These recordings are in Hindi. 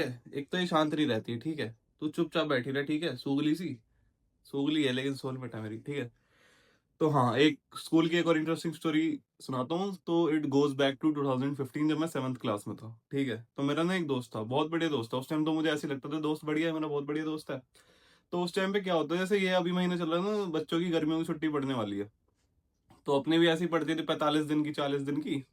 एक तो ये शांत नहीं रहती है, ठीक है। तू चुपचाप बैठी रहे, ठीक है, सूगली सी। सूगली है लेकिन सोलमेट है मेरी, ठीक है। तो हाँ, एक स्कूल की एक और इंटरेस्टिंग स्टोरी सुनाता हूँ। तो इट गोज़ बैक टू 2015, जब मैं 7th क्लास में था, ठीक है। तो मेरा ना एक दोस्त था, बहुत बढ़िया दोस्त था। उस टाइम तो मुझे ऐसे ही लगता था दोस्त बढ़िया है मेरा, बहुत बढ़िया दोस्त है। तो उस टाइम पे क्या होता है, जैसे ये अभी महीना चल रहा है ना, बच्चों की गर्मियों की छुट्टी पड़ने वाली है। तो अपनी भी ऐसी पड़ती थी 45 दिन की, 40 दिन की।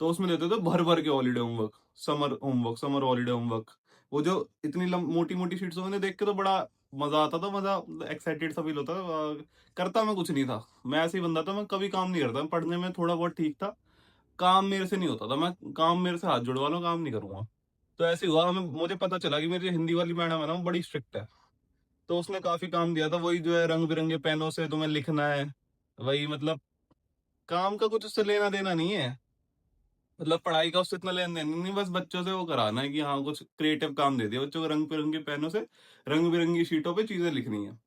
तो उसमें देते थे भर भर के holiday homework, summer summer holiday homework. वो जो इतनी मोटी मोटी शीट्स, उन्हें देख के तो बड़ा मजा आता था, मजा, एक्साइटेड सा फील होता था। करता मैं कुछ नहीं था। मैं ऐसे ही बंदा था, मैं कभी काम नहीं करता। पढ़ने में थोड़ा बहुत ठीक था, काम मेरे से नहीं होता था। मैं काम, मेरे से हाथ जुड़वा लो, काम नहीं करूंगा। तो ऐसे ही हुआ, हमें मुझे पता चला कि मेरी हिंदी वाली मैडम है ना, वो बड़ी स्ट्रिक्ट है। तो उसने काफी काम दिया था, वही जो है रंग बिरंगे पेनों से तुम्हें लिखना है। वही मतलब, काम का कुछ उससे लेना देना नहीं है। मतलब पढ़ाई का उससे इतना लेन देन नहीं, बस बच्चों से वो कराना है कि हाँ कुछ क्रिएटिव काम दे दिया बच्चों को, रंग बिरंगे पेनों से रंग बिरंगी शीटों पे चीजें लिखनी है।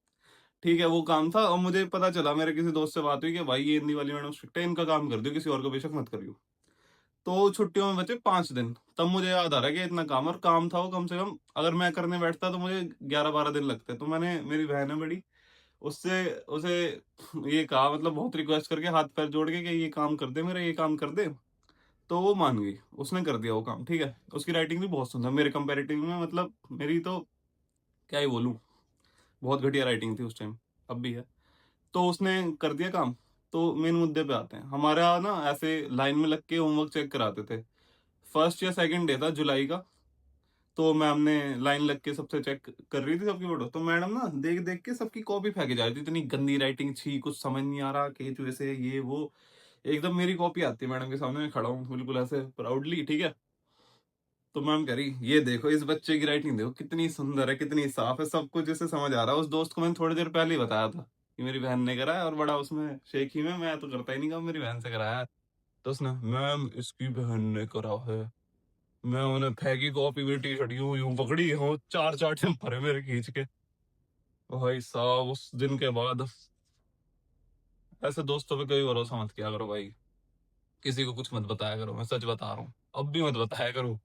ठीक है, वो काम था। और मुझे पता चला, मेरे किसी दोस्त से बात हुई कि भाई ये हिंदी वाली मैडम स्ट्रिक्ट है, इनका काम कर दियो, किसी और को बेशक मत करियो। तो छुट्टियों में बचे 5 दिन, तब मुझे याद आ रहा है कि इतना काम, और काम था वो कम से कम, अगर मैं करने बैठता तो मुझे 11-12 दिन लगते। तो मैंने, मेरी बहन है बड़ी, उससे उसे ये कहा, मतलब बहुत रिक्वेस्ट करके, हाथ पैर जोड़ के, कि ये काम कर दे मेरा, ये काम कर दे। तो वो मान गई, उसने कर दिया वो काम, ठीक है। उसकी राइटिंग भी बहुत सुंदर मेरे कंपैरेटिव में, मतलब मेरी तो क्या ही बोलूं, बहुत घटिया राइटिंग थी उस टाइम, अब भी है। तो उसने कर दिया काम। तो मेन मुद्दे पे आते हैं, हमारा ना ऐसे लाइन में लग के होमवर्क चेक कराते थे। फर्स्ट या सेकंड डे था जुलाई का। तो मैम ने लाइन लग के सबसे चेक कर रही थी सबकी फोटो। तो मैडम ना देख देख के सबकी कॉपी फेंके जा रही थी, इतनी गंदी राइटिंग छी, कुछ समझ नहीं आ रहा कि जैसे ये वो। एकदम मेरी कॉपी आती है मैडम के सामने, मैं खड़ा हूँ बिल्कुल ऐसे प्राउडली, ठीक है। तो मैम कह रही, ये देखो इस बच्चे की राइटिंग देखो कितनी सुंदर है, कितनी साफ है, सब कुछ जैसे समझ आ रहा है। उस दोस्त को मैंने थोड़ी देर पहले ही बताया था कि मेरी बहन ने करा है, और बड़ा उसमें शेखी में, मैं तो करता ही नहीं काम, मेरी बहन से कराया है। तो उसने, मैम इसकी बहन ने करा है। मैं उन्हें फेंकी कॉपी, मेरी टी शर्ट यूं यूं पकड़ी हूँ, चार चार टेम्पर है मेरे खींच के। भाई साहब, उस दिन के बाद ऐसे दोस्तों पे कभी भरोसा मत किया करो भाई। किसी को कुछ मत बताया करो, मैं सच बता रहा हूँ, अब भी मत बताया करो।